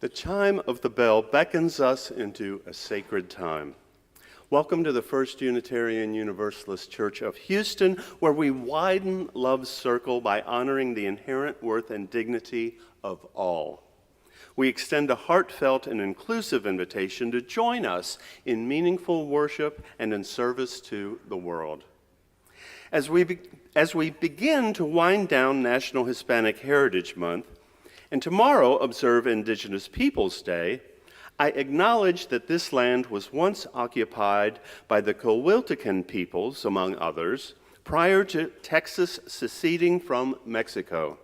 The chime of the bell beckons us into a sacred time. Welcome to the First Unitarian Universalist Church of Houston, where we widen love's circle by honoring the inherent worth and dignity of all. We extend a heartfelt and inclusive invitation to join us in meaningful worship and in service to the world. As we begin to wind down National Hispanic Heritage Month, and tomorrow observe Indigenous Peoples Day, I acknowledge that this land was once occupied by the Coahuiltecan peoples, among others, prior to Texas seceding from Mexico.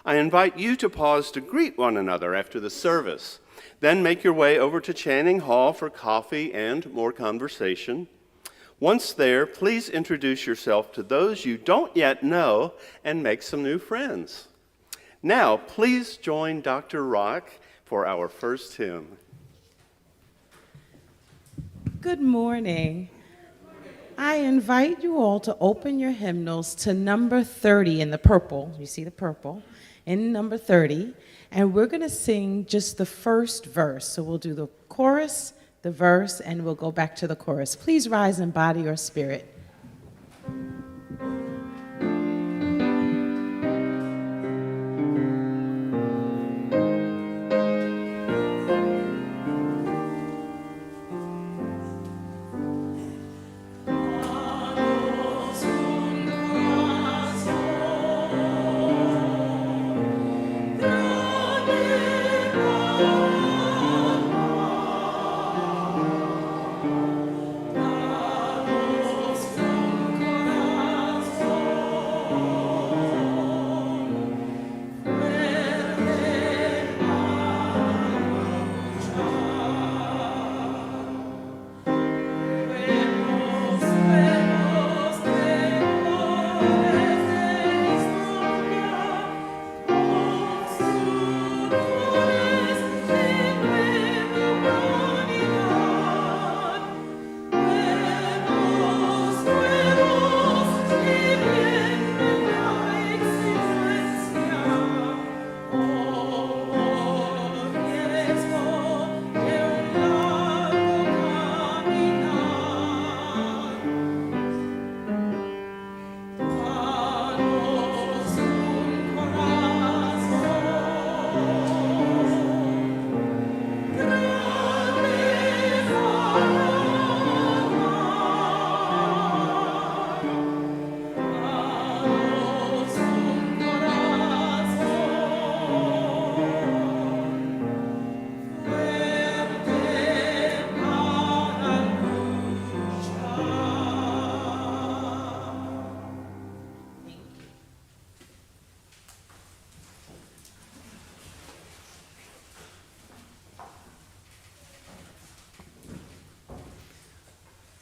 I invite you to pause to greet one another after the service, then make your way over to Channing Hall for coffee and more conversation. Once there, please introduce yourself to those you don't yet know and make some new friends. Now, please join Dr. Rock for our first hymn. Good morning. I invite you all to open your hymnals to number 30 in the purple. You see the purple in number 30. And we're going to sing just the first verse. So we'll do the chorus, the verse, and we'll go back to the chorus. Please rise in body or spirit.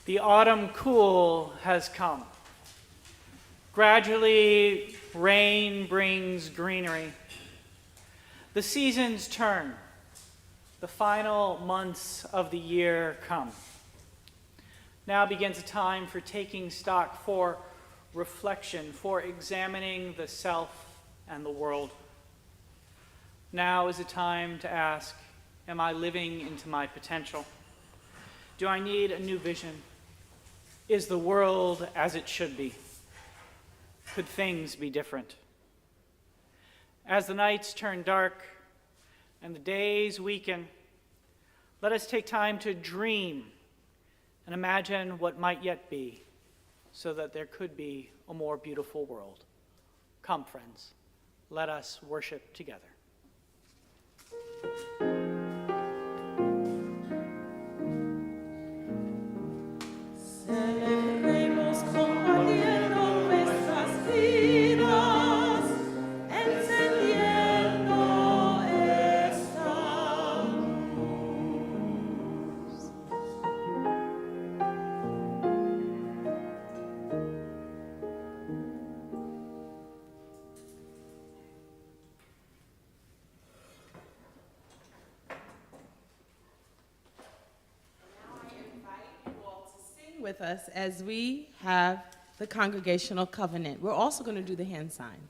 The autumn cool has come. Gradually, rain brings greenery. The seasons turn. The final months of the year come. Now begins a time for taking stock, for reflection, for examining the self and the world. Now is a time to ask, am I living into my potential? Do I need a new vision? Is the world as it should be? Could things be different? As the nights turn dark and the days weaken, let us take time to dream and imagine what might yet be, so that there could be a more beautiful world. Come, friends, let us worship together. With us as we have the congregational covenant. We're also going to do the hand signs.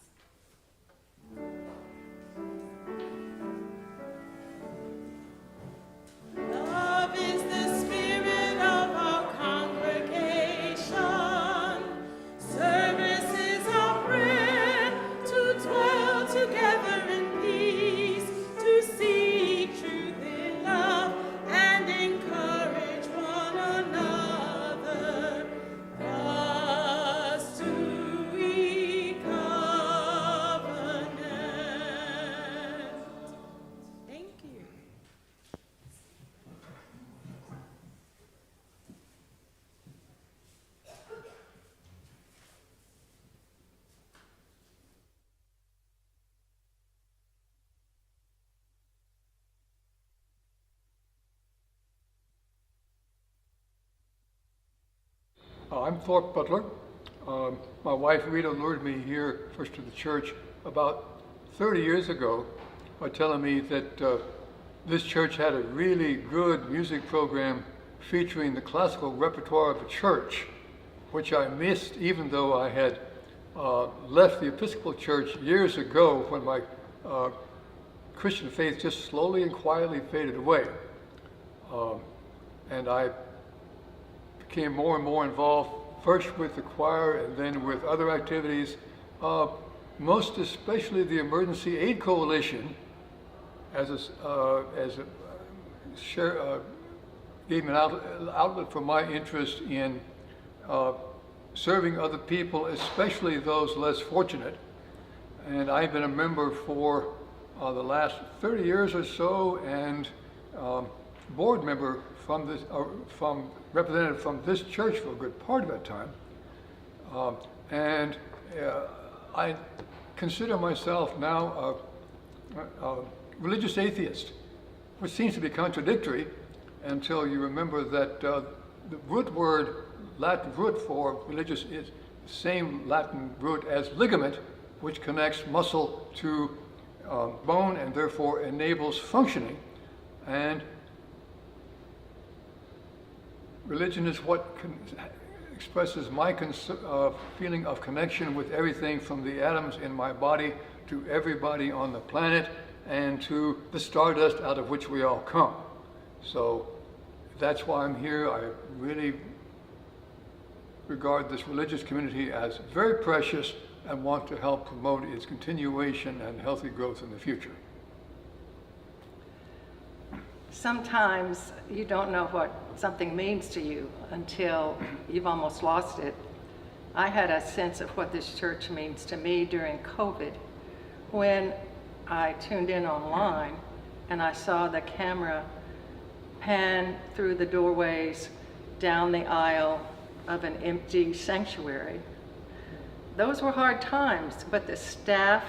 I'm Thorpe Butler. My wife Rita lured me here first to the church about 30 years ago by telling me that this church had a really good music program featuring the classical repertoire of the church, which I missed even though I had left the Episcopal Church years ago when my Christian faith just slowly and quietly faded away. And I became more and more involved, first with the choir and then with other activities, most especially the Emergency Aid Coalition gave me an outlet for my interest in serving other people, especially those less fortunate. And I've been a member for the last 30 years or so, and board member from this, representative from this church for a good part of that time. I consider myself now a religious atheist, which seems to be contradictory until you remember that the root word, Latin root for religious, is the same Latin root as ligament, which connects muscle to bone and therefore enables functioning. And religion is what expresses my feeling of connection with everything from the atoms in my body to everybody on the planet and to the stardust out of which we all come. So that's why I'm here. I really regard this religious community as very precious and want to help promote its continuation and healthy growth in the future. Sometimes you don't know what something means to you until you've almost lost it. I had a sense of what this church means to me during COVID when I tuned in online and I saw the camera pan through the doorways down the aisle of an empty sanctuary. Those were hard times, but the staff,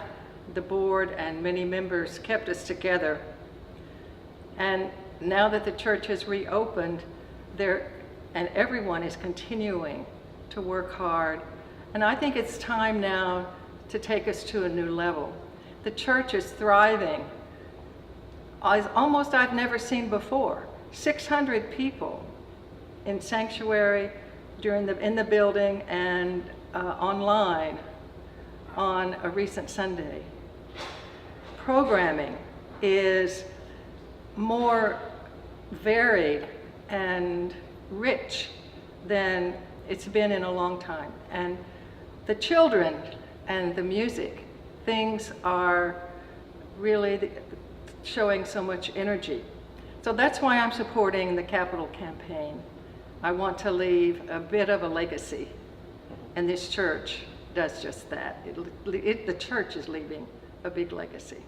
the board, and many members kept us together. And now that the church has reopened, and everyone is continuing to work hard. And I think it's time now to take us to a new level. The church is thriving, as almost I've never seen before. 600 people in sanctuary in the building and online on a recent Sunday. Programming is more varied and rich than it's been in a long time. And the children and the music, things are really showing so much energy. So that's why I'm supporting the Capital Campaign. I want to leave a bit of a legacy, and this church does just that. The church is leaving a big legacy.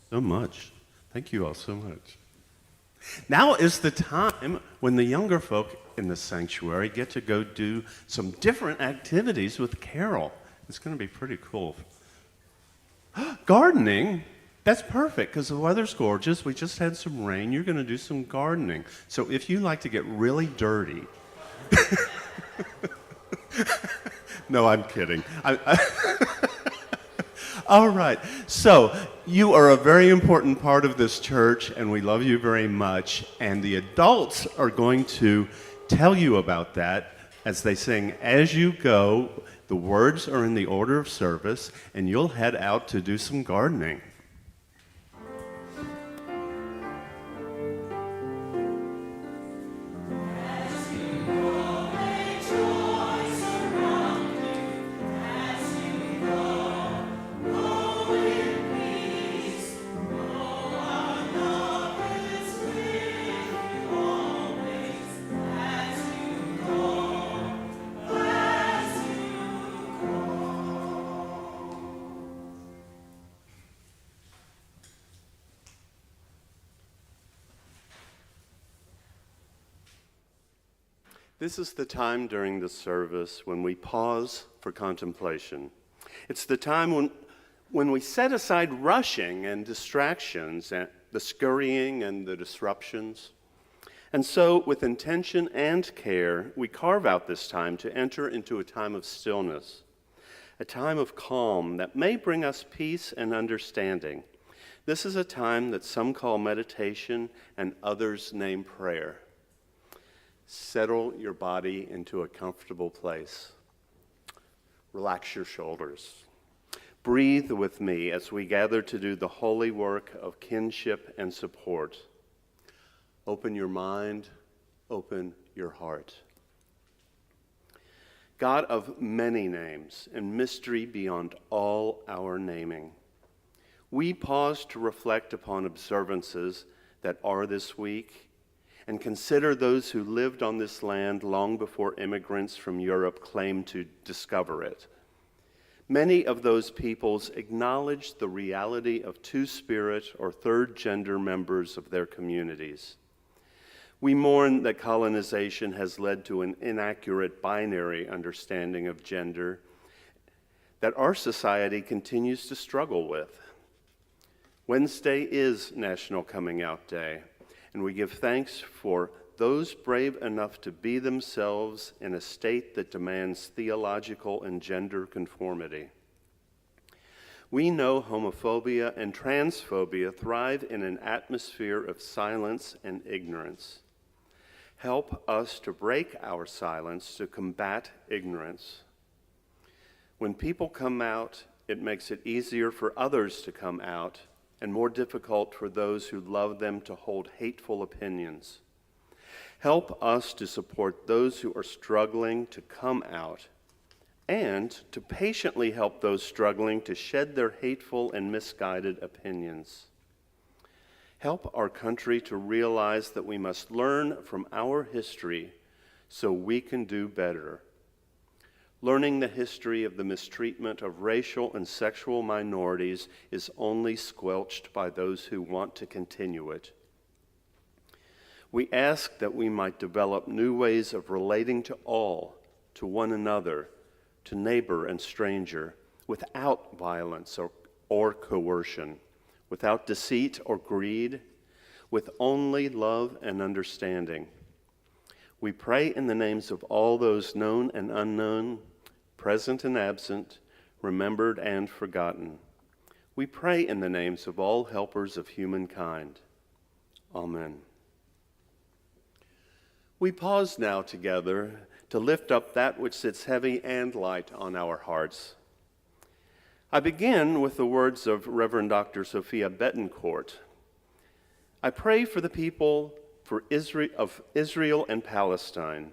so much. Thank you all so much. Now is the time when the younger folk in the sanctuary get to go do some different activities with Carol. It's going to be pretty cool. Gardening? That's perfect because the weather's gorgeous. We just had some rain. You're going to do some gardening. So if you like to get really dirty... No, I'm kidding. All right. So you are a very important part of this church, and we love you very much. And the adults are going to tell you about that as they sing As You Go. The words are in the order of service, and you'll head out to do some gardening. This is the time during the service when we pause for contemplation. It's the time when we set aside rushing and distractions, and the scurrying and the disruptions. And so, with intention and care, we carve out this time to enter into a time of stillness, a time of calm that may bring us peace and understanding. This is a time that some call meditation and others name prayer. Settle your body into a comfortable place. Relax your shoulders. Breathe with me as we gather to do the holy work of kinship and support. Open your mind, open your heart. God of many names and mystery beyond all our naming, we pause to reflect upon observances that are this week and consider those who lived on this land long before immigrants from Europe claimed to discover it. Many of those peoples acknowledged the reality of two-spirit or third-gender members of their communities. We mourn that colonization has led to an inaccurate binary understanding of gender that our society continues to struggle with. Wednesday is National Coming Out Day, and we give thanks for those brave enough to be themselves in a state that demands theological and gender conformity. We know homophobia and transphobia thrive in an atmosphere of silence and ignorance. Help us to break our silence to combat ignorance. When people come out, it makes it easier for others to come out and more difficult for those who love them to hold hateful opinions. Help us to support those who are struggling to come out and to patiently help those struggling to shed their hateful and misguided opinions. Help our country to realize that we must learn from our history so we can do better. Learning the history of the mistreatment of racial and sexual minorities is only squelched by those who want to continue it. We ask that we might develop new ways of relating to all, to one another, to neighbor and stranger, without violence or coercion, without deceit or greed, with only love and understanding. We pray in the names of all those known and unknown, present and absent, remembered and forgotten. We pray in the names of all helpers of humankind. Amen. We pause now together to lift up that which sits heavy and light on our hearts. I begin with the words of Reverend Dr. Sophia Betancourt. I pray for the people of Israel and Palestine.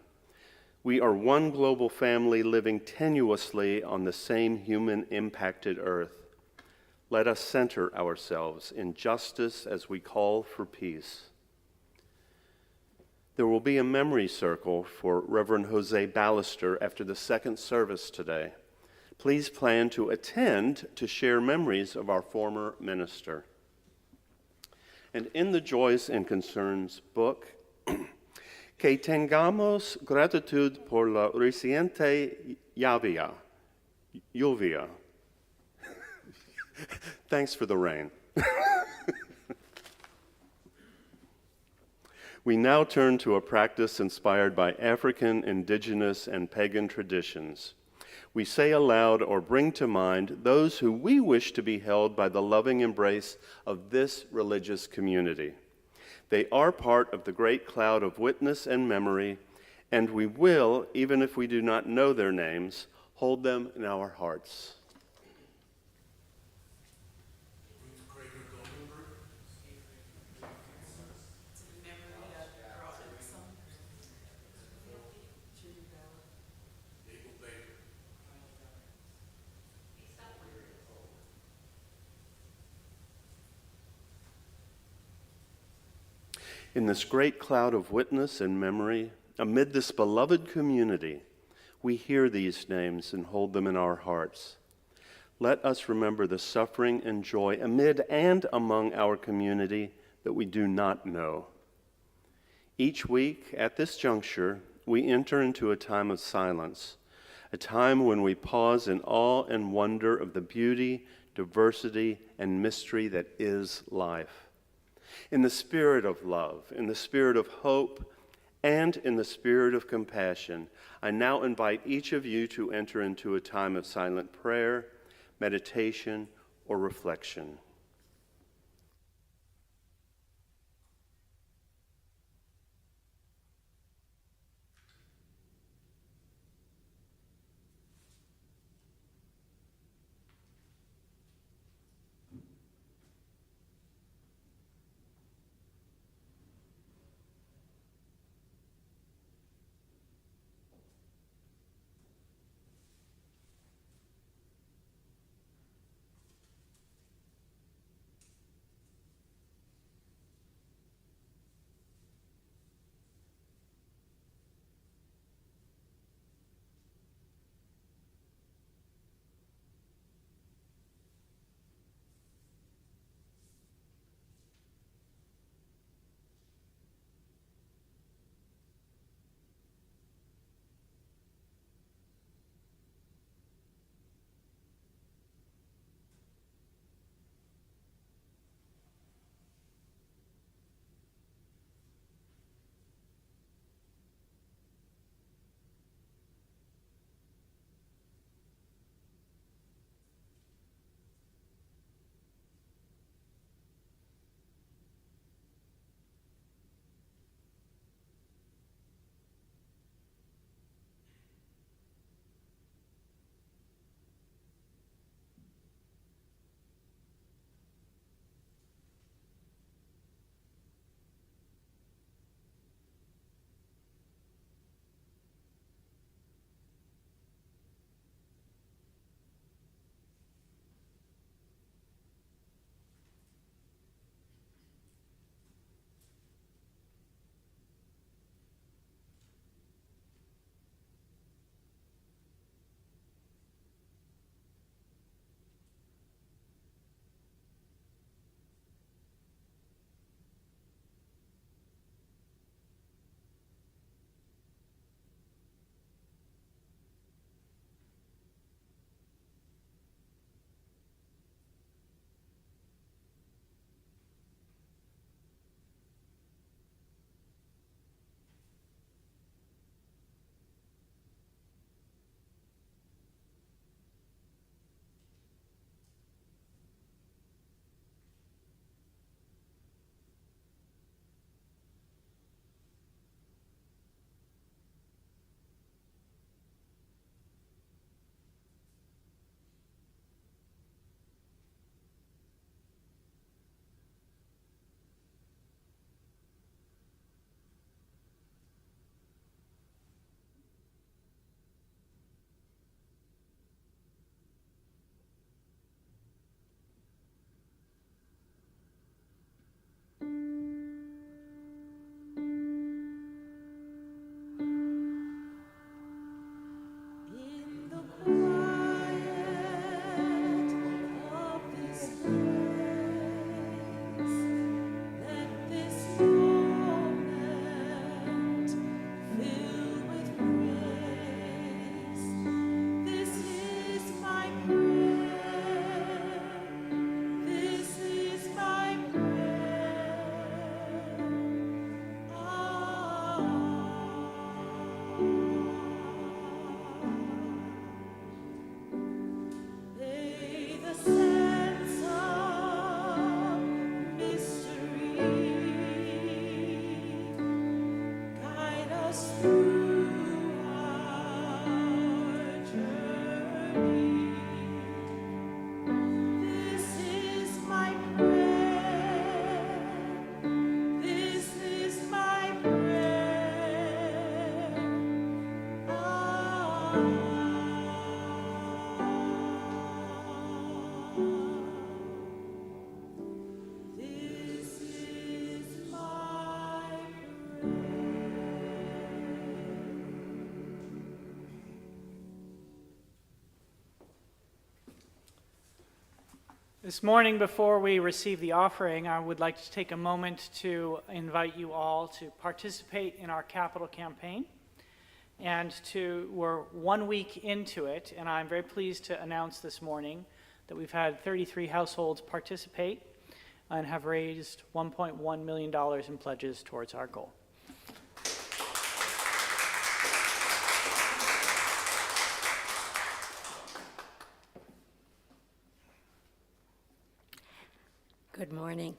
We are one global family living tenuously on the same human-impacted earth. Let us center ourselves in justice as we call for peace. There will be a memory circle for Reverend Jose Ballister after the second service today. Please plan to attend to share memories of our former minister. and in the Joys and Concerns book, Que tengamos gratitud por la reciente lluvia. Thanks for the rain. We now turn to a practice inspired by African, indigenous, and pagan traditions. We say aloud or bring to mind those who we wish to be held by the loving embrace of this religious community. They are part of the great cloud of witness and memory, and we will, even if we do not know their names, hold them in our hearts. In this great cloud of witness and memory, amid this beloved community, we hear these names and hold them in our hearts. Let us remember the suffering and joy amid and among our community that we do not know. Each week, at this juncture, we enter into a time of silence, a time when we pause in awe and wonder of the beauty, diversity, and mystery that is life. In the spirit of love, in the spirit of hope, and in the spirit of compassion, I now invite each of you to enter into a time of silent prayer, meditation, or reflection. This morning, before we receive the offering, I would like to take a moment to invite you all to participate in our capital campaign. And we're 1 week into it, and I'm very pleased to announce this morning that we've had 33 households participate and have raised $1.1 million in pledges towards our goal. Good morning.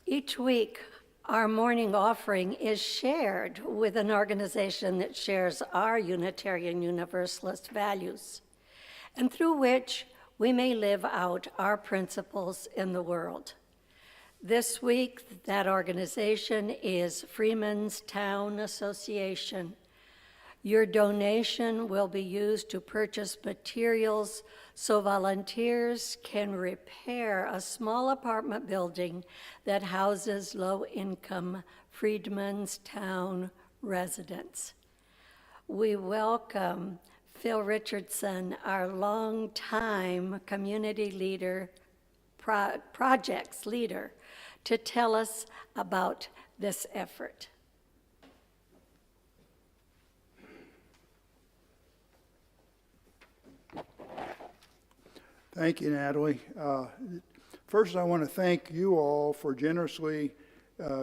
Each week, our morning offering is shared with an organization that shares our Unitarian Universalist values, and through which we may live out our principles in the world. This week, that organization is Freeman's Town Association. Your donation will be used to purchase materials so volunteers can repair a small apartment building that houses low-income Freedman's Town residents. We welcome Phil Richardson, our longtime community leader, projects leader, to tell us about this effort. Thank you, Natalie. First, I want to thank you all for generously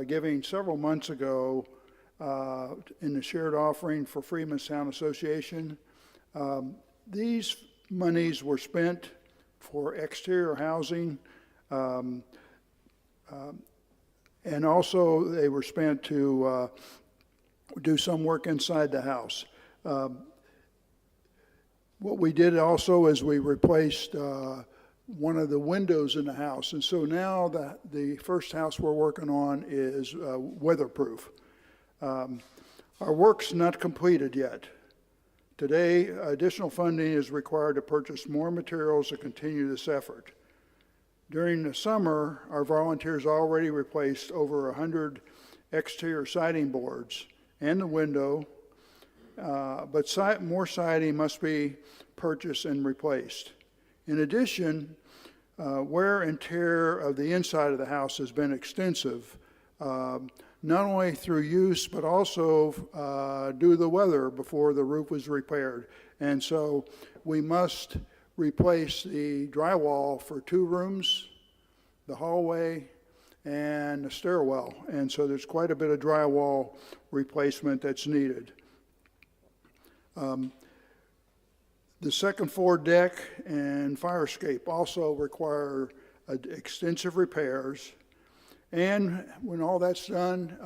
giving several months ago in the shared offering for Freeman's Town Association. These monies were spent for exterior housing, and also they were spent to do some work inside the house. What we did also is we replaced one of the windows in the house. And so now the first house we're working on is weatherproof. Our work's not completed yet. Today, additional funding is required to purchase more materials to continue this effort. During the summer, our volunteers already replaced over 100 exterior siding boards and the window, but more siding must be purchased and replaced. In addition, wear and tear of the inside of the house has been extensive, not only through use, but also due to the weather before the roof was repaired. And so we must replace the drywall for 2 rooms, the hallway, and the stairwell. And so there's quite a bit of drywall replacement that's needed. The second floor deck and fire escape also require extensive repairs. And when all that's done,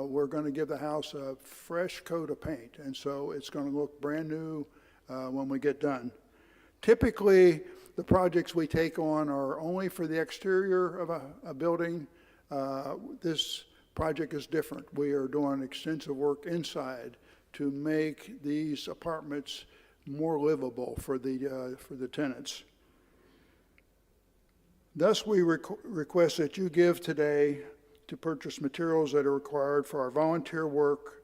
we're going to give the house a fresh coat of paint. And so it's going to look brand new when we get done. Typically, the projects we take on are only for the exterior of a building. This project is different. We are doing extensive work inside to make these apartments more livable for the tenants. Thus, we request that you give today to purchase materials that are required for our volunteer work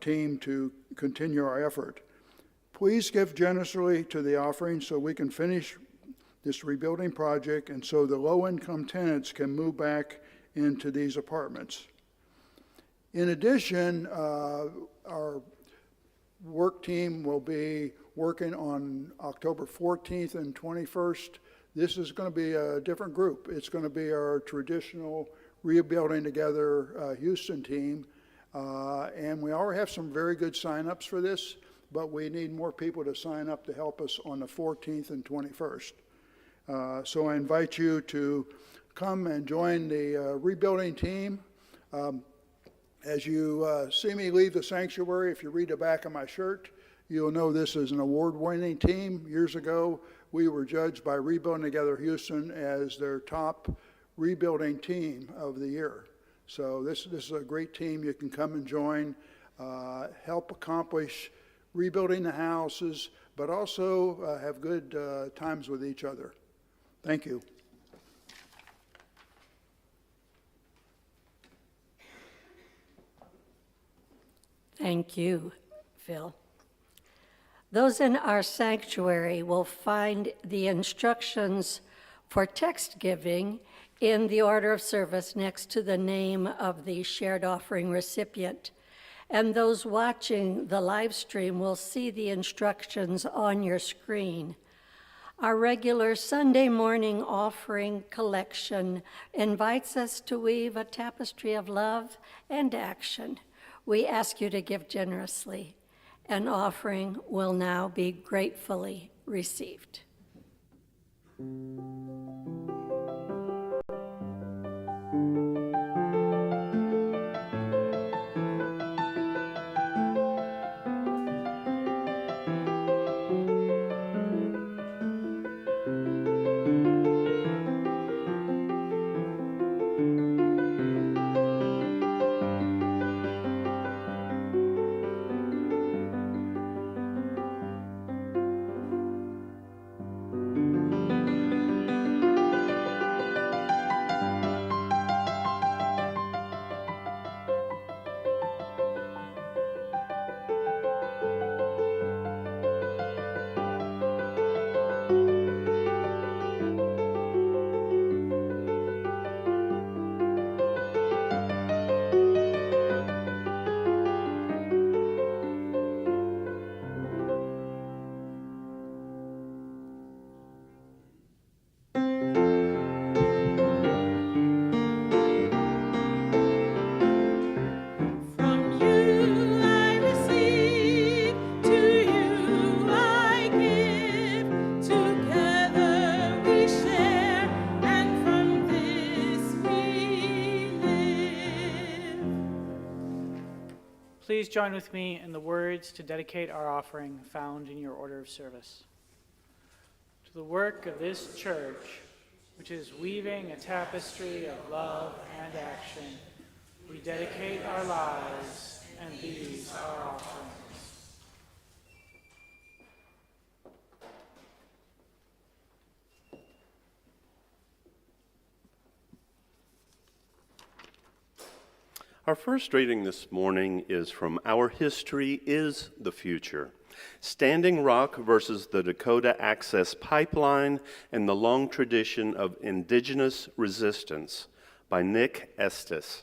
team to continue our effort. Please give generously to the offering so we can finish this rebuilding project and so the low-income tenants can move back into these apartments. In addition, our work team will be working on October 14th and 21st. This is going to be a different group. It's going to be our traditional Rebuilding Together Houston team. And we already have some very good sign-ups for this, but we need more people to sign up to help us on the 14th and 21st. So I invite you to come and join the rebuilding team. As you see me leave the sanctuary, if you read the back of my shirt, you'll know this is an award-winning team. Years ago, we were judged by Rebuilding Together Houston as their top rebuilding team of the year. So this is a great team you can come and join, help accomplish rebuilding the houses, but also have good times with each other. Thank you. Thank you, Phil. Those in our sanctuary will find the instructions for text giving in the order of service next to the name of the shared offering recipient. And those watching the live stream will see the instructions on your screen. Our regular Sunday morning offering collection invites us to weave a tapestry of love and action. We ask you to give generously. An offering will now be gratefully received. Please join with me in the words to dedicate our offering found in your order of service. To the work of this church, which is weaving a tapestry of love and action, we dedicate our lives, and these our offerings. Our first reading this morning is from Our History is the Future, Standing Rock versus the Dakota Access Pipeline and the Long Tradition of Indigenous Resistance by Nick Estes.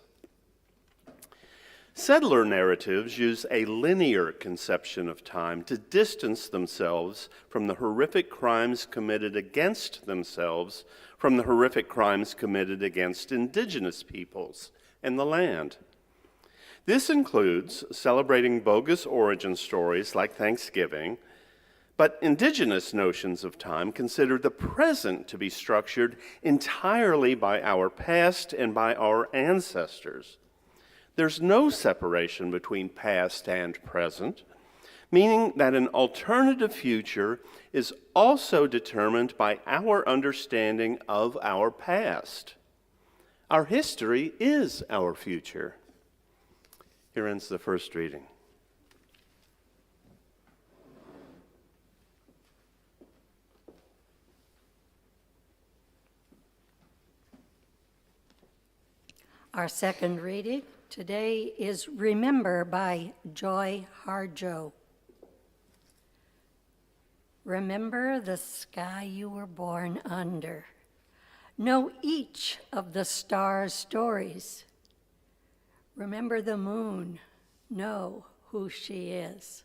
Settler narratives use a linear conception of time to distance themselves from the horrific crimes committed against themselves, from the horrific crimes committed against indigenous peoples and the land. This includes celebrating bogus origin stories like Thanksgiving, but indigenous notions of time consider the present to be structured entirely by our past and by our ancestors. There's no separation between past and present, meaning that an alternative future is also determined by our understanding of our past. Our history is our future. Here ends the first reading. Our second reading today is Remember by Joy Harjo. Remember the sky you were born under. Know each of the stars' stories. Remember the moon, know who she is.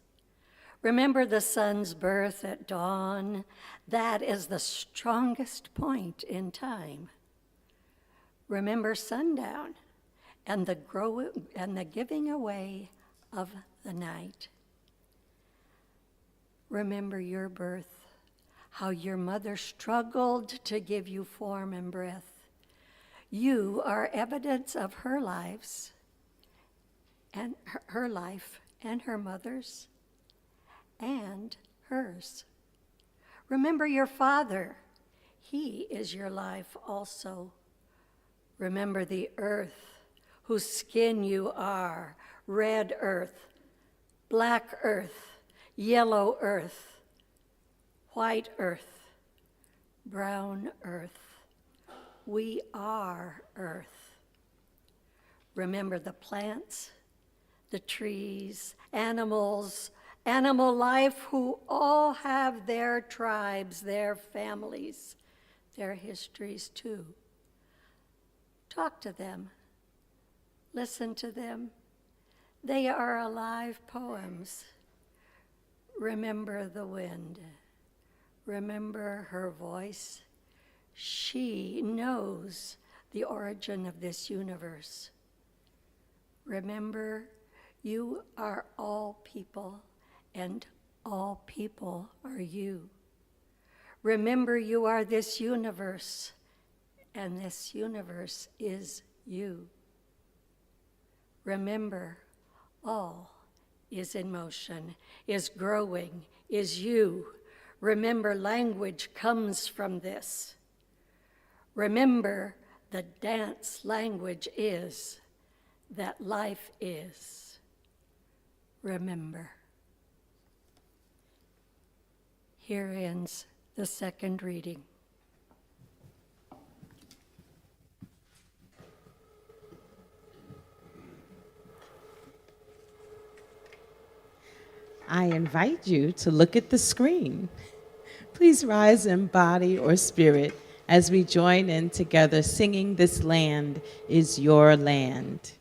Remember the sun's birth at dawn, that is the strongest point in time. Remember sundown and the giving away of the night. Remember your birth, how your mother struggled to give you form and breath. You are evidence of her lives, and her life and her mother's and hers. Remember your father. He is your life also. Remember the earth, whose skin you are, red earth, black earth, yellow earth, white earth, brown earth. We are earth. Remember the plants, the trees, animals, animal life who all have their tribes, their families, their histories too. Talk to them. Listen to them. They are alive poems. Remember the wind. Remember her voice. She knows the origin of this universe. Remember, you are all people, and all people are you. Remember, you are this universe, and this universe is you. Remember, all is in motion, is growing, is you. Remember, language comes from this. Remember, the dance language is that life is. Remember. Here ends the second reading. I invite you to look at the screen. Please rise in body or spirit as we join in together singing "This Land is Your Land."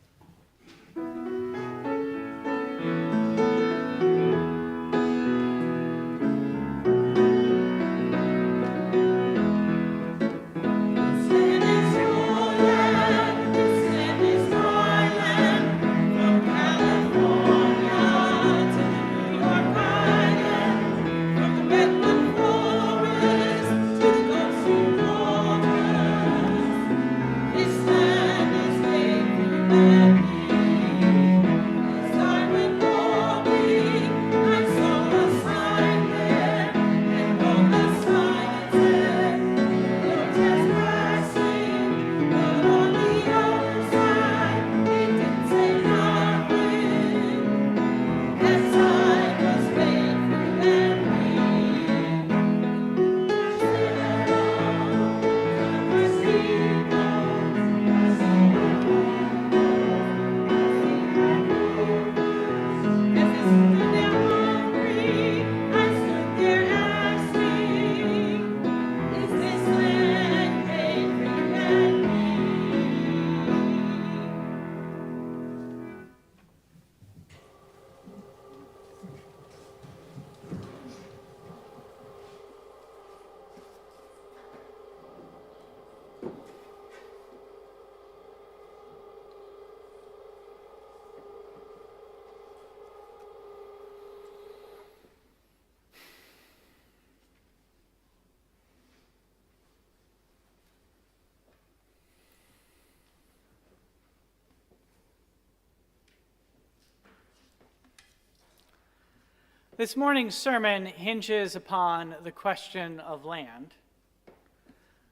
This morning's sermon hinges upon the question of land.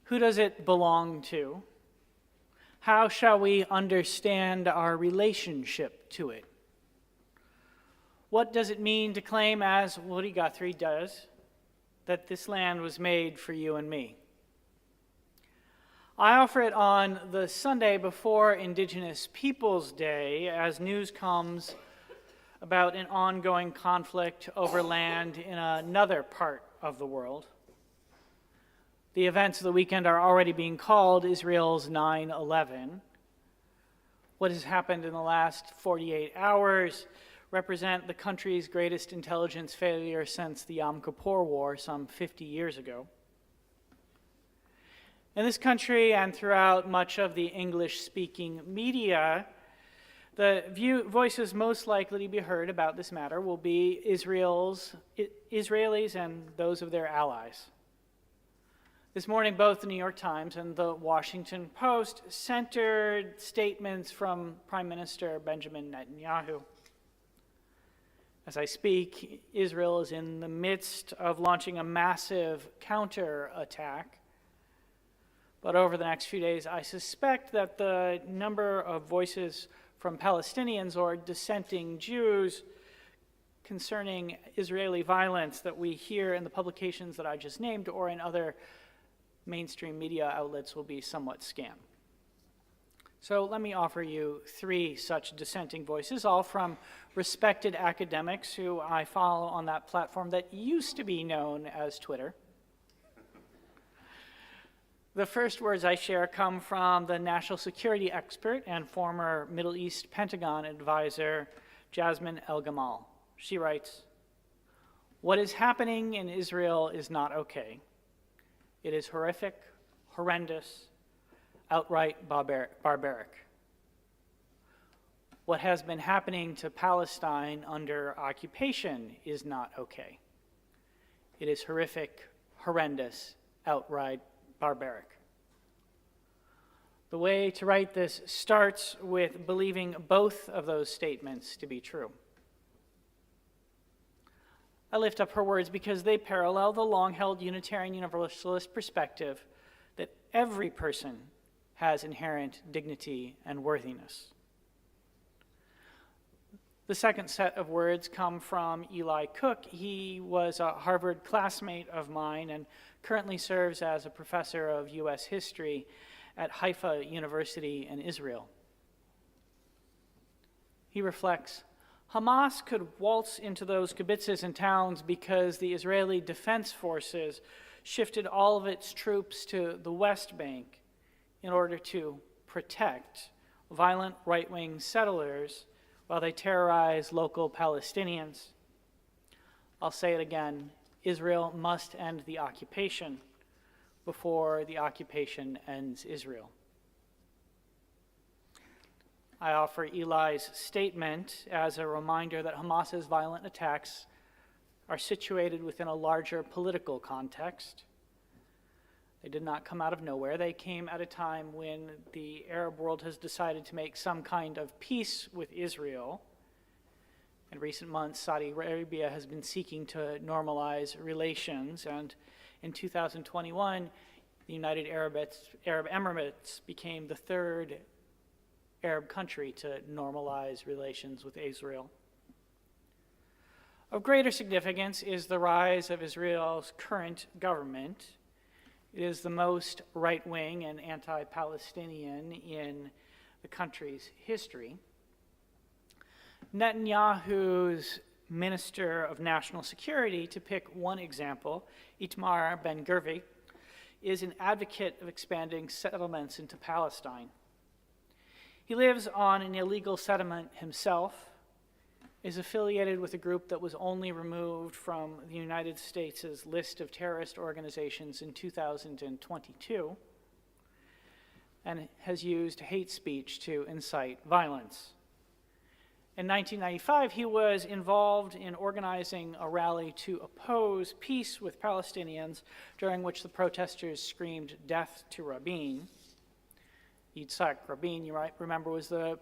Who does it belong to? How shall we understand our relationship to it? What does it mean to claim, as Woody Guthrie does, that this land was made for you and me? I offer it on the Sunday before Indigenous Peoples Day as news comes about an ongoing conflict over land in another part of the world. The events of the weekend are already being called Israel's 9/11. What has happened in the last 48 hours represent the country's greatest intelligence failure since the Yom Kippur War some 50 years ago. In this country and throughout much of the English-speaking media, the voices most likely to be heard about this matter will be Israelis and those of their allies. This morning, both the New York Times and the Washington Post centered statements from Prime Minister Benjamin Netanyahu. As I speak, Israel is in the midst of launching a massive counterattack. But over the next few days, I suspect that the number of voices from Palestinians or dissenting Jews concerning Israeli violence that we hear in the publications that I just named or in other mainstream media outlets will be somewhat scant. So let me offer you 3 such dissenting voices, all from respected academics who I follow on that platform that used to be known as Twitter. The first words I share come from the national security expert and former Middle East Pentagon advisor, Jasmine El-Gamal. She writes, "What is happening in Israel is not okay. It is horrific, horrendous, outright barbaric. What has been happening to Palestine under occupation is not okay. It is horrific, horrendous, outright barbaric." The way to write this starts with believing both of those statements to be true. I lift up her words because they parallel the long-held Unitarian Universalist perspective that every person has inherent dignity and worthiness. The second set of words come from Eli Cook. He was a Harvard classmate of mine and currently serves as a professor of U.S. history at Haifa University in Israel. He reflects, Hamas could waltz into those kibbutzes and towns because the Israeli Defense Forces shifted all of its troops to the West Bank in order to protect violent right-wing settlers while they terrorize local Palestinians. I'll say it again, Israel must end the occupation before the occupation ends Israel. I offer Eli's statement as a reminder that Hamas's violent attacks are situated within a larger political context. They did not come out of nowhere. They came at a time when the Arab world has decided to make some kind of peace with Israel. In recent months, Saudi Arabia has been seeking to normalize relations, and in 2021, the United Arab Emirates became the 3rd Arab country to normalize relations with Israel. Of greater significance is the rise of Israel's current government. It is the most right-wing and anti-Palestinian in the country's history. Netanyahu's Minister of National Security, to pick one example, Itamar Ben-Gvir, is an advocate of expanding settlements into Palestine. He lives on an illegal settlement himself, is affiliated with a group that was only removed from the United States' list of terrorist organizations in 2022, and has used hate speech to incite violence. In 1995, he was involved in organizing a rally to oppose peace with Palestinians, during which the protesters screamed, "Death to Rabin." Yitzhak Rabin, you might remember, was the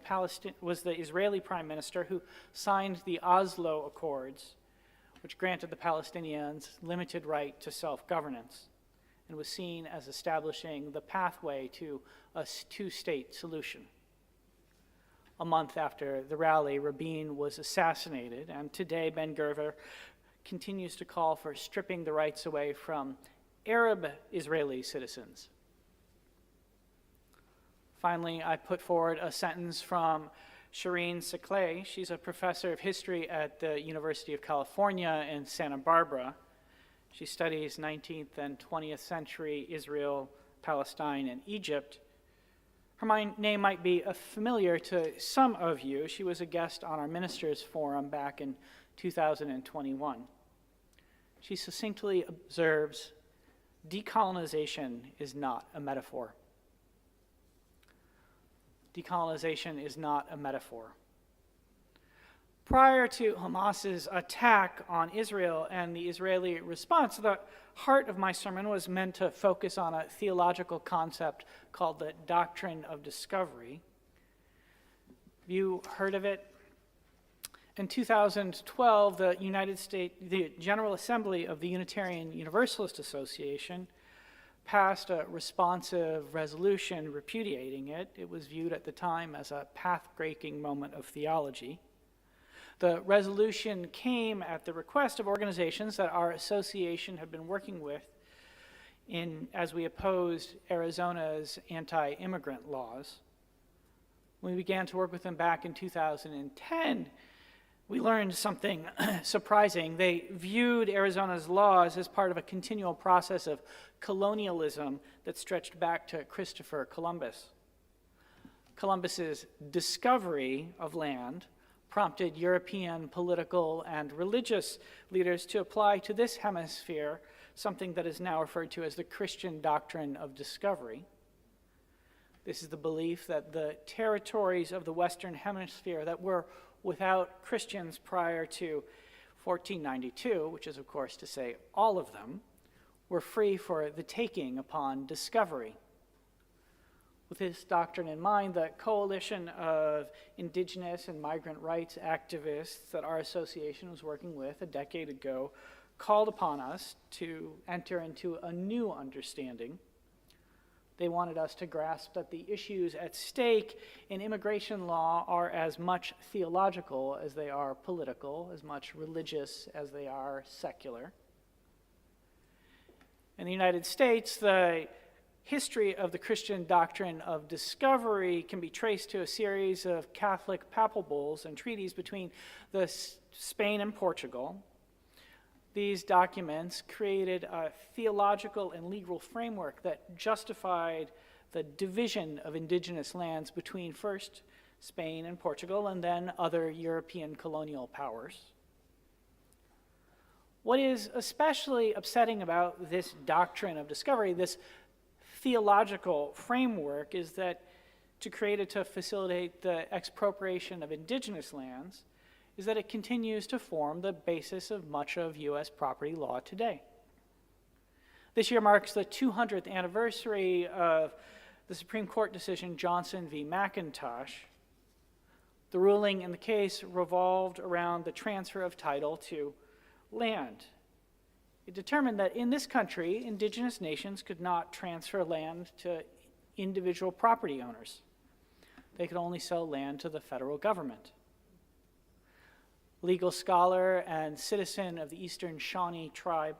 Israeli prime minister who signed the Oslo Accords, which granted the Palestinians limited right to self-governance and was seen as establishing the pathway to a 2-state solution. A month after the rally, Rabin was assassinated, and today Ben-Gvir continues to call for stripping the rights away from Arab Israeli citizens. Finally, I put forward a sentence from Shireen Sakleh. She's a professor of history at the University of California in Santa Barbara. She studies 19th and 20th century Israel, Palestine, and Egypt. Her name might be familiar to some of you. She was a guest on our ministers' forum back in 2021. She succinctly observes, decolonization is not a metaphor. Decolonization is not a metaphor. Prior to Hamas's attack on Israel and the Israeli response, the heart of my sermon was meant to focus on a theological concept called the doctrine of discovery. Have you heard of it? In 2012, the General Assembly of the Unitarian Universalist Association passed a responsive resolution repudiating it. It was viewed at the time as a path-breaking moment of theology. The resolution came at the request of organizations that our association had been working with as we opposed Arizona's anti-immigrant laws. When we began to work with them back in 2010, we learned something surprising. They viewed Arizona's laws as part of a continual process of colonialism that stretched back to Christopher Columbus. Columbus's discovery of land prompted European political and religious leaders to apply to this hemisphere something that is now referred to as the Christian doctrine of discovery. This is the belief that the territories of the Western Hemisphere that were without Christians prior to 1492, which is of course to say all of them, were free for the taking upon discovery. With this doctrine in mind, the coalition of indigenous and migrant rights activists that our association was working with a decade ago called upon us to enter into a new understanding. They wanted us to grasp that the issues at stake in immigration law are as much theological as they are political, as much religious as they are secular. In the United States, the history of the Christian doctrine of discovery can be traced to a series of Catholic papal bulls and treaties between Spain and Portugal. These documents created a theological and legal framework that justified the division of indigenous lands between first Spain and Portugal and then other European colonial powers. What is especially upsetting about this doctrine of discovery, this theological framework, is that to create it to facilitate the expropriation of indigenous lands is that it continues to form the basis of much of U.S. property law today. This year marks the 200th anniversary of the Supreme Court decision Johnson v. McIntosh. The ruling in the case revolved around the transfer of title to land. It determined that in this country, indigenous nations could not transfer land to individual property owners. They could only sell land to the federal government. Legal scholar and citizen of the Eastern Shawnee tribe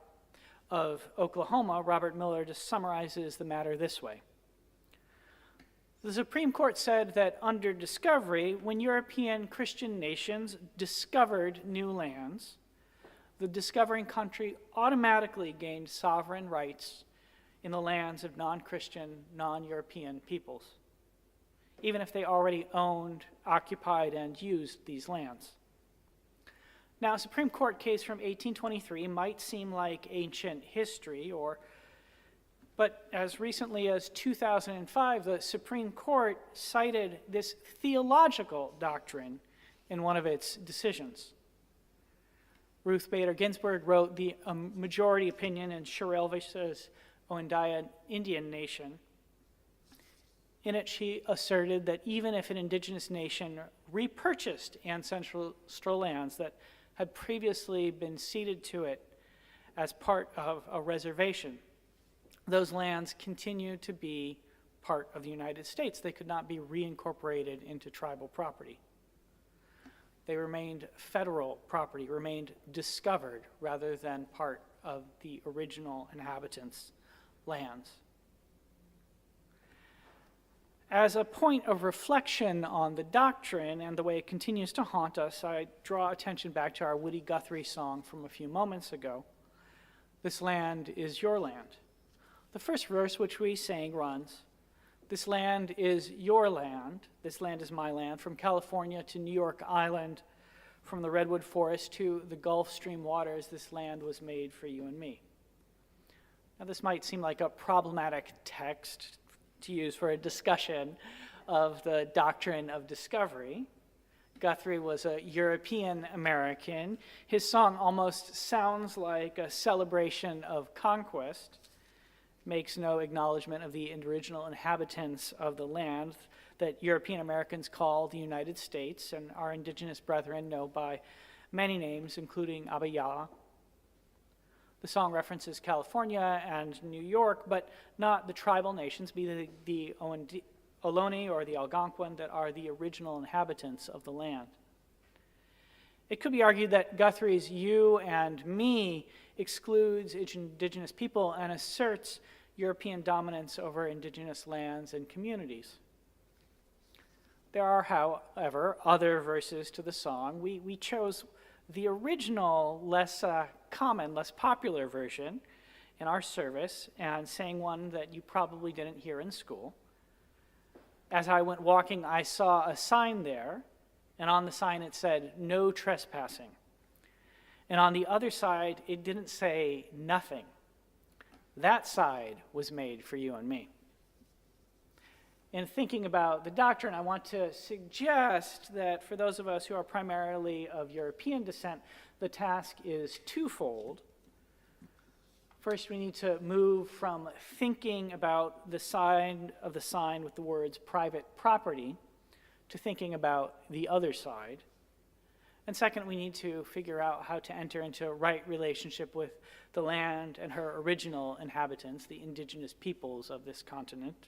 of Oklahoma, Robert Miller, just summarizes the matter this way. The Supreme Court said that under discovery, when European Christian nations discovered new lands, the discovering country automatically gained sovereign rights in the lands of non-Christian, non-European peoples, even if they already owned, occupied, and used these lands. Now, a Supreme Court case from 1823 might seem like ancient history, but as recently as 2005, the Supreme Court cited this theological doctrine in one of its decisions. Ruth Bader Ginsburg wrote the majority opinion in Sherrill versus Oneida Indian Nation. In it, she asserted that even if an indigenous nation repurchased ancestral lands that had previously been ceded to it as part of a reservation, those lands continued to be part of the United States. They could not be reincorporated into tribal property. They remained federal property, remained discovered rather than part of the original inhabitants' lands. As a point of reflection on the doctrine and the way it continues to haunt us, I draw attention back to our Woody Guthrie song from a few moments ago. This land is your land. The first verse which we sang runs, "This land is your land, this land is my land, from California to New York Island, from the redwood forest to the Gulf Stream waters, this land was made for you and me." Now, this might seem like a problematic text to use for a discussion of the doctrine of discovery. Guthrie was a European American. His song almost sounds like a celebration of conquest, makes no acknowledgement of the original inhabitants of the land that European Americans call the United States and our indigenous brethren know by many names, including Abya. The song references California and New York, but not the tribal nations, be the Ohlone or the Algonquin, that are the original inhabitants of the land. It could be argued that Guthrie's "you and me" excludes indigenous people and asserts European dominance over indigenous lands and communities. There are, however, other verses to the song. We chose the original, less common, less popular version in our service and sang one that you probably didn't hear in school. As I went walking, I saw a sign there, and on the sign it said, "No trespassing." And on the other side, it didn't say nothing. That side was made for you and me. In thinking about the doctrine, I want to suggest that for those of us who are primarily of European descent, the task is twofold. First, we need to move from thinking about the sign of the sign with the words "private property" to thinking about the other side. And second, we need to figure out how to enter into right relationship with the land and her original inhabitants, the indigenous peoples of this continent.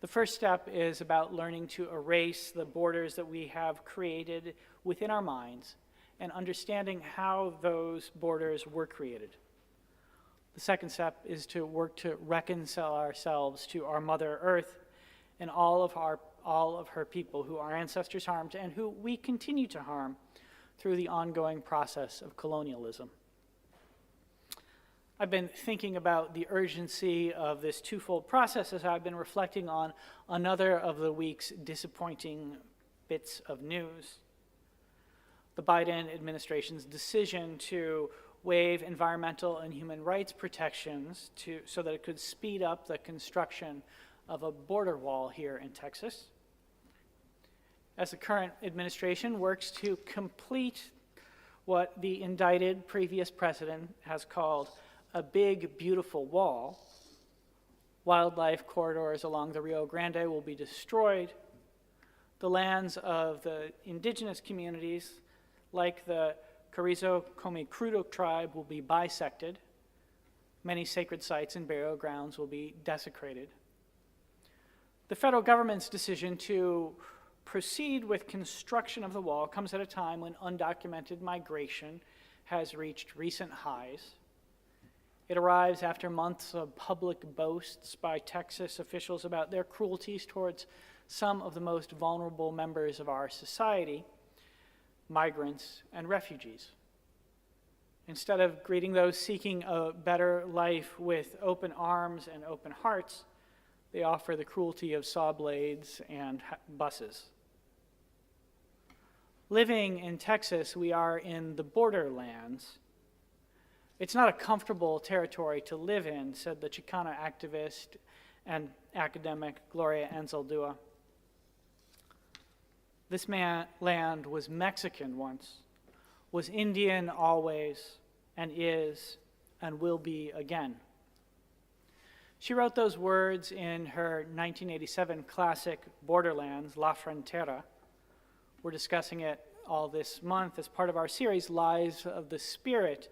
The first step is about learning to erase the borders that we have created within our minds and understanding how those borders were created. The second step is to work to reconcile ourselves to our Mother Earth and all of her people who our ancestors harmed and who we continue to harm through the ongoing process of colonialism. I've been thinking about the urgency of this twofold process as I've been reflecting on another of the week's disappointing bits of news. The Biden administration's decision to waive environmental and human rights protections so that it could speed up the construction of a border wall here in Texas. As the current administration works to complete what the indicted previous president has called a big, beautiful wall, wildlife corridors along the Rio Grande will be destroyed. The lands of the indigenous communities, like the Carrizo Come Crudo tribe, will be bisected. Many sacred sites and burial grounds will be desecrated. The federal government's decision to proceed with construction of the wall comes at a time when undocumented migration has reached recent highs. It arrives after months of public boasts by Texas officials about their cruelties towards some of the most vulnerable members of our society, migrants and refugees. Instead of greeting those seeking a better life with open arms and open hearts, they offer the cruelty of saw blades and buses. Living in Texas, we are in the borderlands. It's not a comfortable territory to live in, said the Chicana activist and academic Gloria Anzaldúa. This land was Mexican once, was Indian always, and is, and will be again. She wrote those words in her 1987 classic Borderlands, La Frontera. We're discussing it all this month as part of our series, Lives of the Spirit.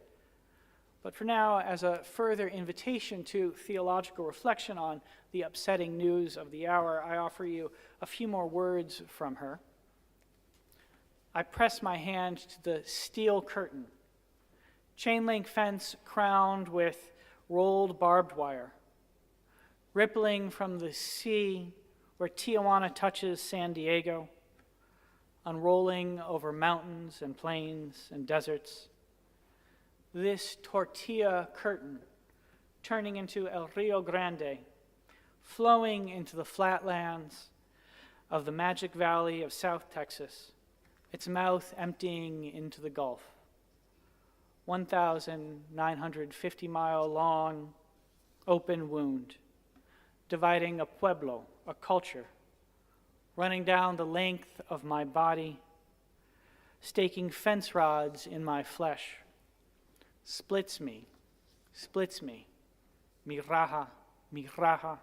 But for now, as a further invitation to theological reflection on the upsetting news of the hour, I offer you a few more words from her. I press my hand to the steel curtain, chain link fence crowned with rolled barbed wire, rippling from the sea where Tijuana touches San Diego, unrolling over mountains and plains and deserts. This tortilla curtain turning into El Rio Grande, flowing into the flatlands of the Magic Valley of South Texas, its mouth emptying into the Gulf. 1,950-mile long open wound, dividing a pueblo, a culture, running down the length of my body, staking fence rods in my flesh, splits me, mi raja, mi raja.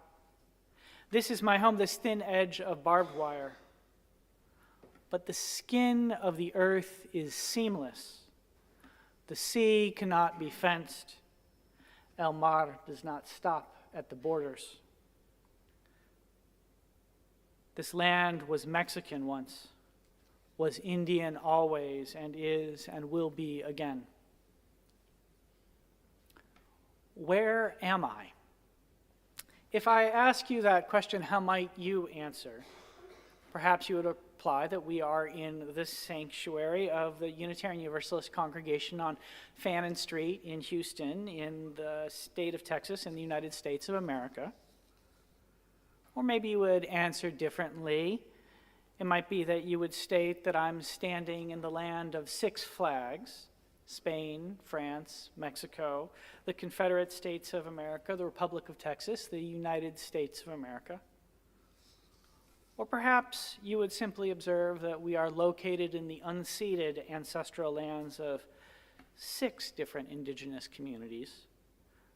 This is my home, this thin edge of barbed wire. But the skin of the earth is seamless. The sea cannot be fenced. El mar does not stop at the borders. This land was Mexican once, was Indian always and is and will be again. Where am I? If I ask you that question, how might you answer? Perhaps you would reply that we are in the sanctuary of the Unitarian Universalist congregation on Fannin St in Houston in the state of Texas in the United States of America. Or maybe you would answer differently. It might be that you would state that I'm standing in the land of 6 flags: Spain, France, Mexico, the Confederate States of America, the Republic of Texas, the United States of America. Or perhaps you would simply observe that we are located in the unceded ancestral lands of 6 different indigenous communities: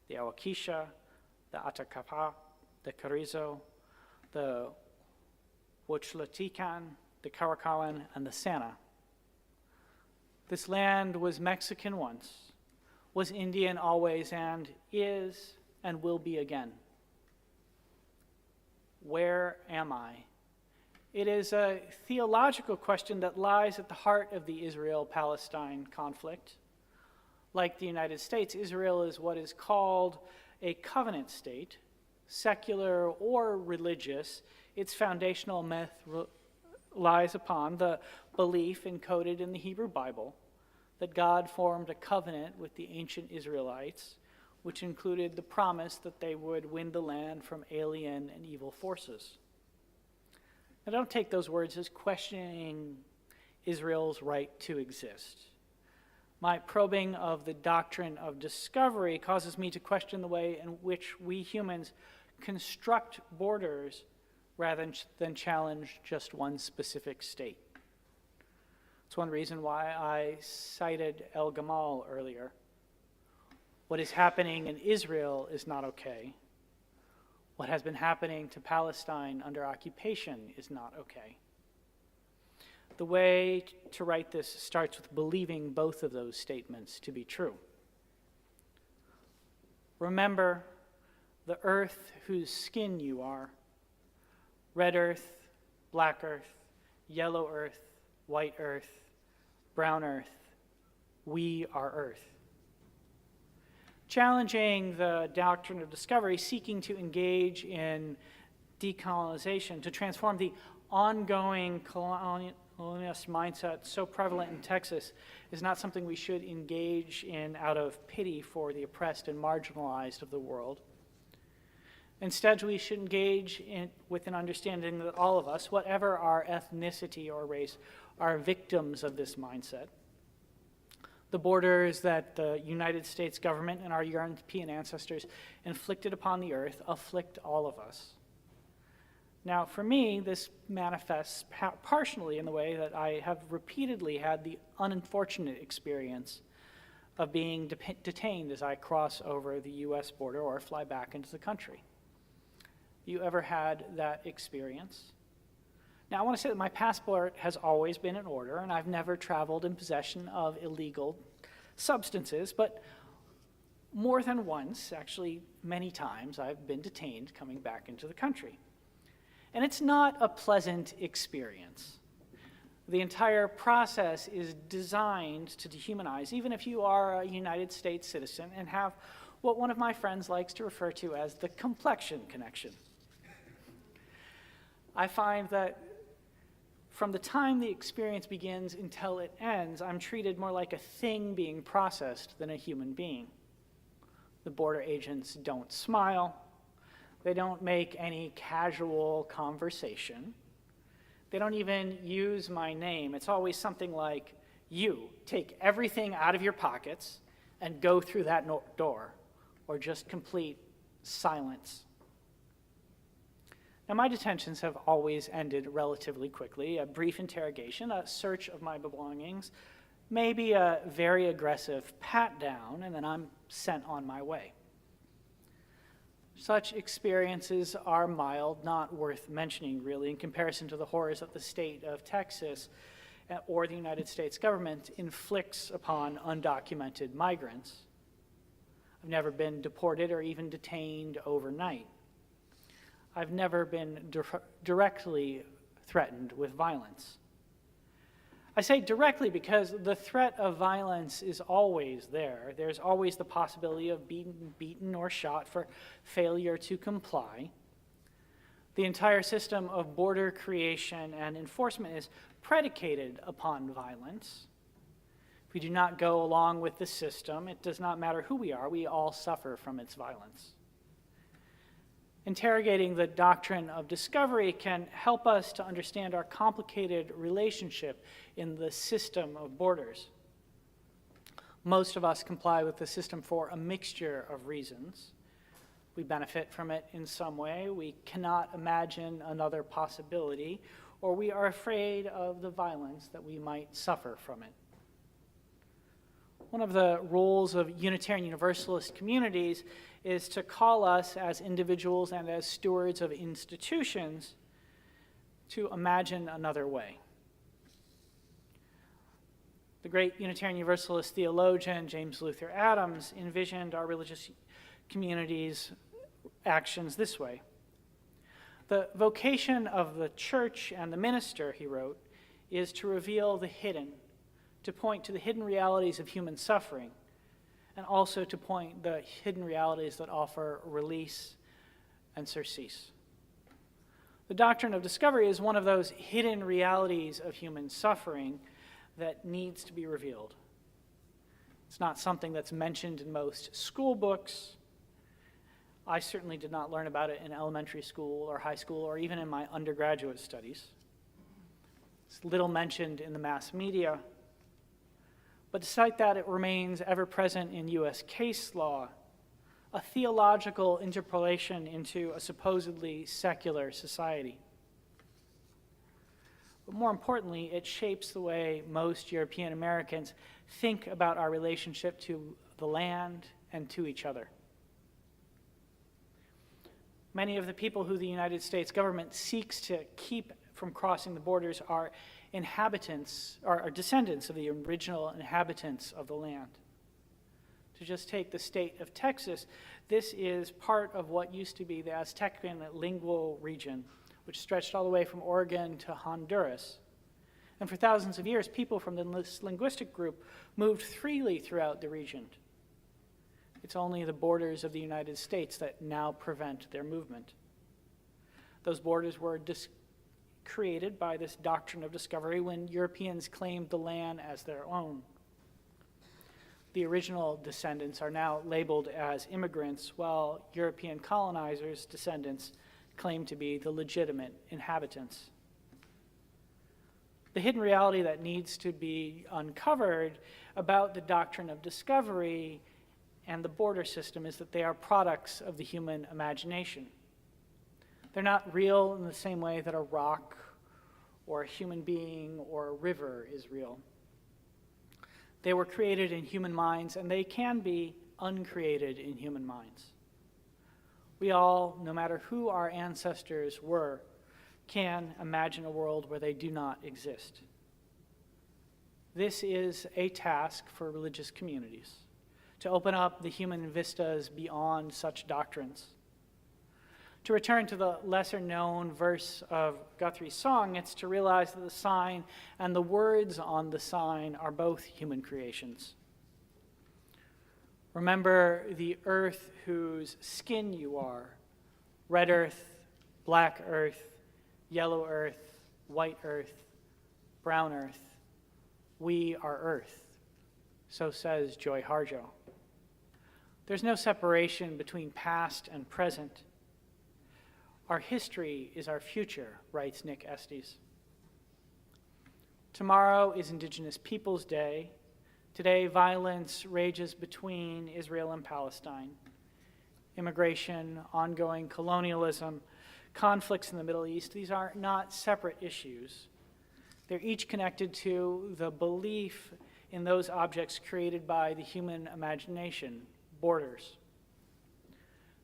the Awakiesha, the Atacapa, the Carrizo, the Huachlatican, the Caracalan, and the Sana. This land was Mexican once, was Indian always, and is and will be again. Where am I? It is a theological question that lies at the heart of the Israel-Palestine conflict. Like the United States, Israel is what is called a covenant state, secular or religious. Its foundational myth lies upon the belief encoded in the Hebrew Bible that God formed a covenant with the ancient Israelites, which included the promise that they would win the land from alien and evil forces. Now, don't take those words as questioning Israel's right to exist. My probing of the doctrine of discovery causes me to question the way in which we humans construct borders rather than challenge just one specific state. It's one reason why I cited El Gamal earlier. What is happening in Israel is not okay. What has been happening to Palestine under occupation is not okay. The way to write this starts with believing both of those statements to be true. Remember the earth whose skin you are: red earth, black earth, yellow earth, white earth, brown earth. We are earth. Challenging the doctrine of discovery, seeking to engage in decolonization, to transform the ongoing colonialist mindset so prevalent in Texas, is not something we should engage in out of pity for the oppressed and marginalized of the world. Instead, we should engage with an understanding that all of us, whatever our ethnicity or race, are victims of this mindset. The borders that the United States government and our European ancestors inflicted upon the earth afflict all of us. Now, for me, this manifests partially in the way that I have repeatedly had the unfortunate experience of being detained as I cross over the U.S. border or fly back into the country. You ever had that experience? Now, I want to say that my passport has always been in order, and I've never traveled in possession of illegal substances, but more than once, actually many times, I've been detained coming back into the country. And it's not a pleasant experience. The entire process is designed to dehumanize, even if you are a United States citizen and have what one of my friends likes to refer to as the complexion connection. I find that from the time the experience begins until it ends, I'm treated more like a thing being processed than a human being. The border agents don't smile. They don't make any casual conversation. They don't even use my name. It's always something like, you take everything out of your pockets and go through that door, or just complete silence. Now, my detentions have always ended relatively quickly. A brief interrogation, a search of my belongings, maybe a very aggressive pat down, and then I'm sent on my way. Such experiences are mild, not worth mentioning really, in comparison to the horrors that the state of Texas or the United States government inflicts upon undocumented migrants. I've never been deported or even detained overnight. I've never been directly threatened with violence. I say directly because the threat of violence is always there. There's always the possibility of being beaten or shot for failure to comply. The entire system of border creation and enforcement is predicated upon violence. If we do not go along with the system, it does not matter who we are, we all suffer from its violence. Interrogating the doctrine of discovery can help us to understand our complicated relationship in the system of borders. Most of us comply with the system for a mixture of reasons. We benefit from it in some way, we cannot imagine another possibility, or we are afraid of the violence that we might suffer from it. One of the roles of Unitarian Universalist communities is to call us as individuals and as stewards of institutions to imagine another way. The great Unitarian Universalist theologian James Luther Adams envisioned our religious communities' actions this way. The vocation of the church and the minister, he wrote, is to reveal the hidden, to point to the hidden realities of human suffering, and also to point the hidden realities that offer release and surcease. The doctrine of discovery is one of those hidden realities of human suffering that needs to be revealed. It's not something that's mentioned in most school books. I certainly did not learn about it in elementary school or high school or even in my undergraduate studies. It's little mentioned in the mass media. But despite that, it remains ever present in U.S. case law, a theological interpolation into a supposedly secular society. But more importantly, it shapes the way most European Americans think about our relationship to the land and to each other. Many of the people who the United States government seeks to keep from crossing the borders are inhabitants, are descendants of the original inhabitants of the land. To just take the state of Texas, this is part of what used to be the Aztecan lingual region, which stretched all the way from Oregon to Honduras. And for thousands of years, people from this linguistic group moved freely throughout the region. It's only the borders of the United States that now prevent their movement. Those borders were created by this doctrine of discovery when Europeans claimed the land as their own. The original descendants are now labeled as immigrants, while European colonizers' descendants claim to be the legitimate inhabitants. The hidden reality that needs to be uncovered about the doctrine of discovery and the border system is that they are products of the human imagination. They're not real in the same way that a rock or a human being or a river is real. They were created in human minds, and they can be uncreated in human minds. We all, no matter who our ancestors were, can imagine a world where they do not exist. This is a task for religious communities, to open up the human vistas beyond such doctrines. To return to the lesser-known verse of Guthrie's song, it's to realize that the sign and the words on the sign are both human creations. Remember the earth whose skin you are, red earth, black earth, yellow earth, white earth, brown earth. We are earth, so says Joy Harjo. There's no separation between past and present. Our history is our future, writes Nick Estes. Tomorrow is Indigenous Peoples Day. Today, violence rages between Israel and Palestine. Immigration, ongoing colonialism, conflicts in the Middle East, these are not separate issues. They're each connected to the belief in those objects created by the human imagination, borders.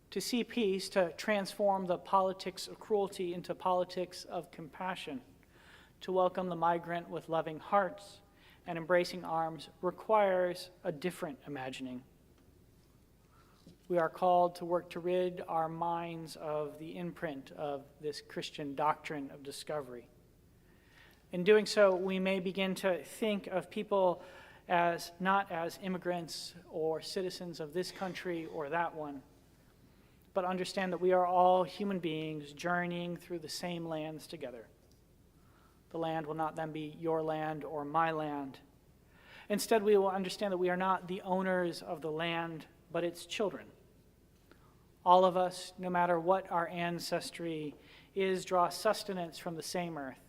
To see peace, to transform the politics of cruelty into politics of compassion, to welcome the migrant with loving hearts and embracing arms requires a different imagining. We are called to work to rid our minds of the imprint of this Christian doctrine of discovery. In doing so, we may begin to think of people as not as immigrants or citizens of this country or that one, but understand that we are all human beings journeying through the same lands together. The land will not then be your land or my land. Instead, we will understand that we are not the owners of the land, but its children. All of us, no matter what our ancestry is, draw sustenance from the same earth,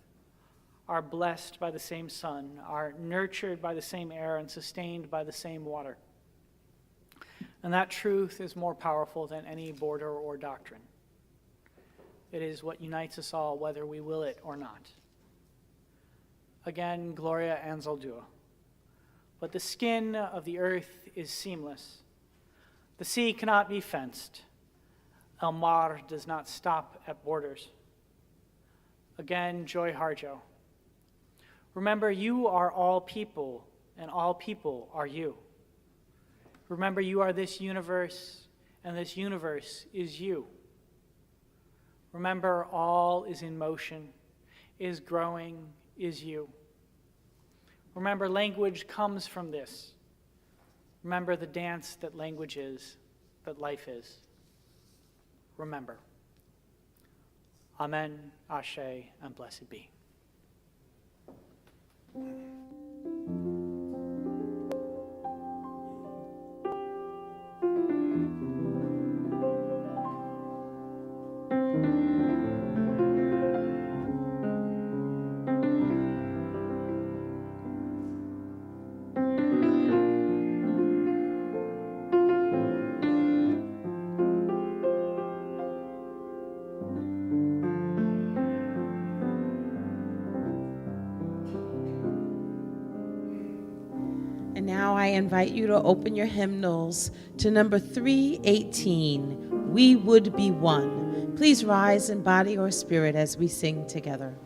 are blessed by the same sun, are nurtured by the same air, and sustained by the same water. And that truth is more powerful than any border or doctrine. It is what unites us all, whether we will it or not. Again, Gloria Anzal Dua. But the skin of the earth is seamless. The sea cannot be fenced. El Mar does not stop at borders. Again, Joy Harjo. Remember, you are all people, and all people are you. Remember, you are this universe, and this universe is you. Remember, all is in motion, is growing, is you. Remember, language comes from this. Remember the dance that language is, that life is. Remember. Amen, Ashe, and blessed be. And now I invite you to open your hymnals to number 318, We Would Be One. Please rise in body or spirit as we sing together.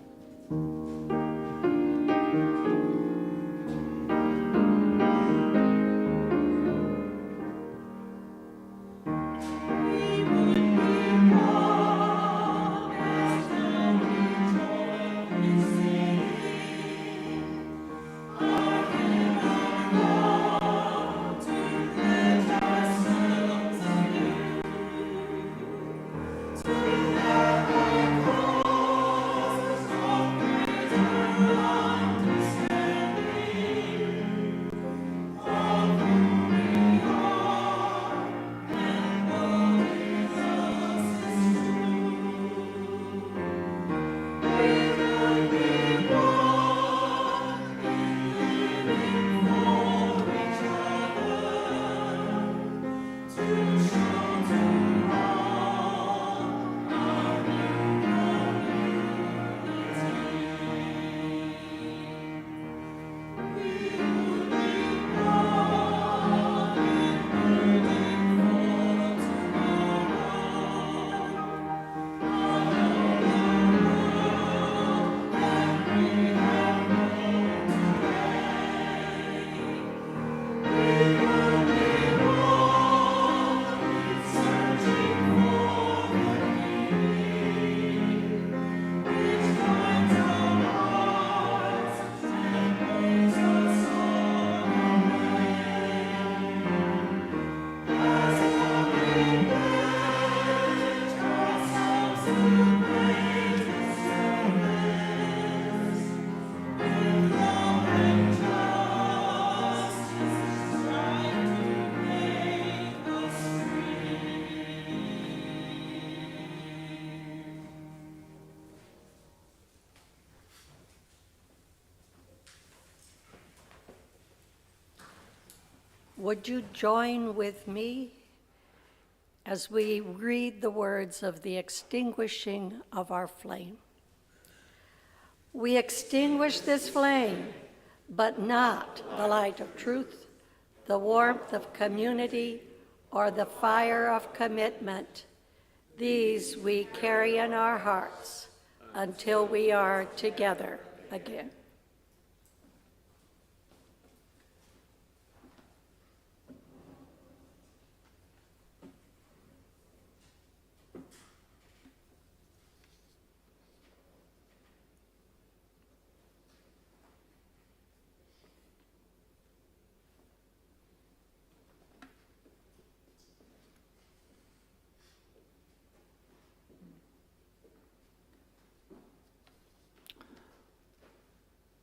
Would you join with me as we read the words of the extinguishing of our flame? We extinguish this flame, but not the light of truth, the warmth of community, or the fire of commitment. These we carry in our hearts until we are together again.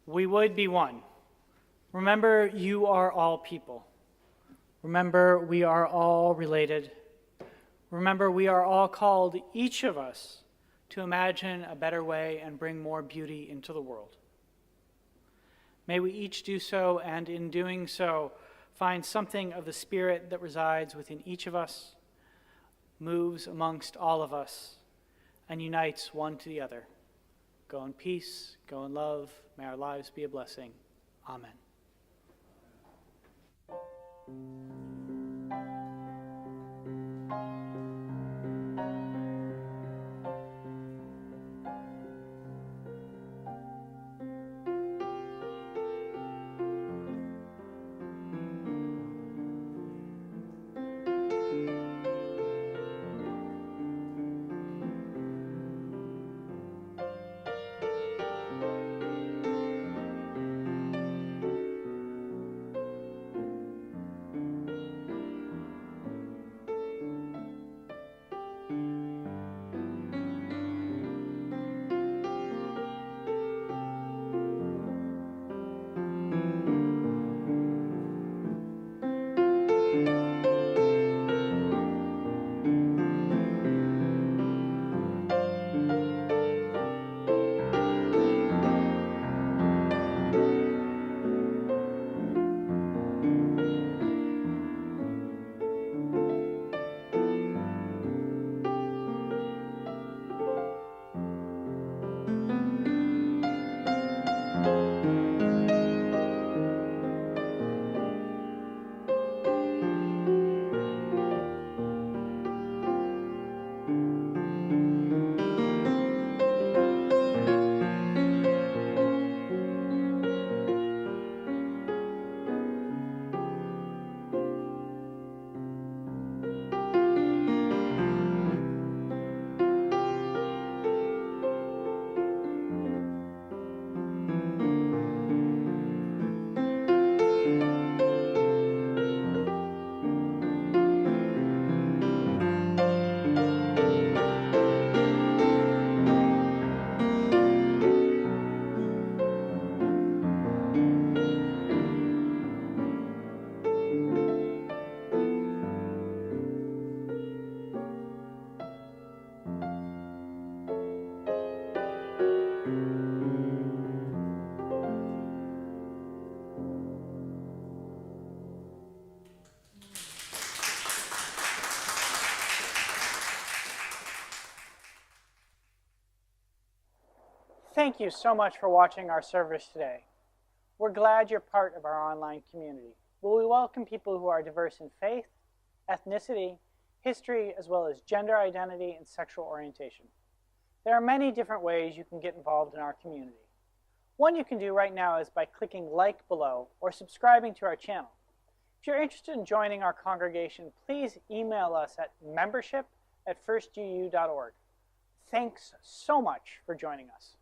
we would be one. Remember, you are all people. Remember, we are all related. Remember, we are all called, each of us, to imagine a better way and bring more beauty into the world. May we each do so, and in doing so, find something of the spirit that resides within each of us, moves amongst all of us, and unites one to the other. Go in peace, go in love. May our lives be a blessing. Amen. Thank you so much for watching our service today. We're glad you're part of our online community, where we welcome people who are diverse in faith, ethnicity, history, as well as gender identity and sexual orientation. There are many different ways you can get involved in our community. One you can do right now is by clicking like below or subscribing to our channel. If you're interested in joining our congregation, please email us at membership@firstuuhouston.org. Thanks so much for joining us.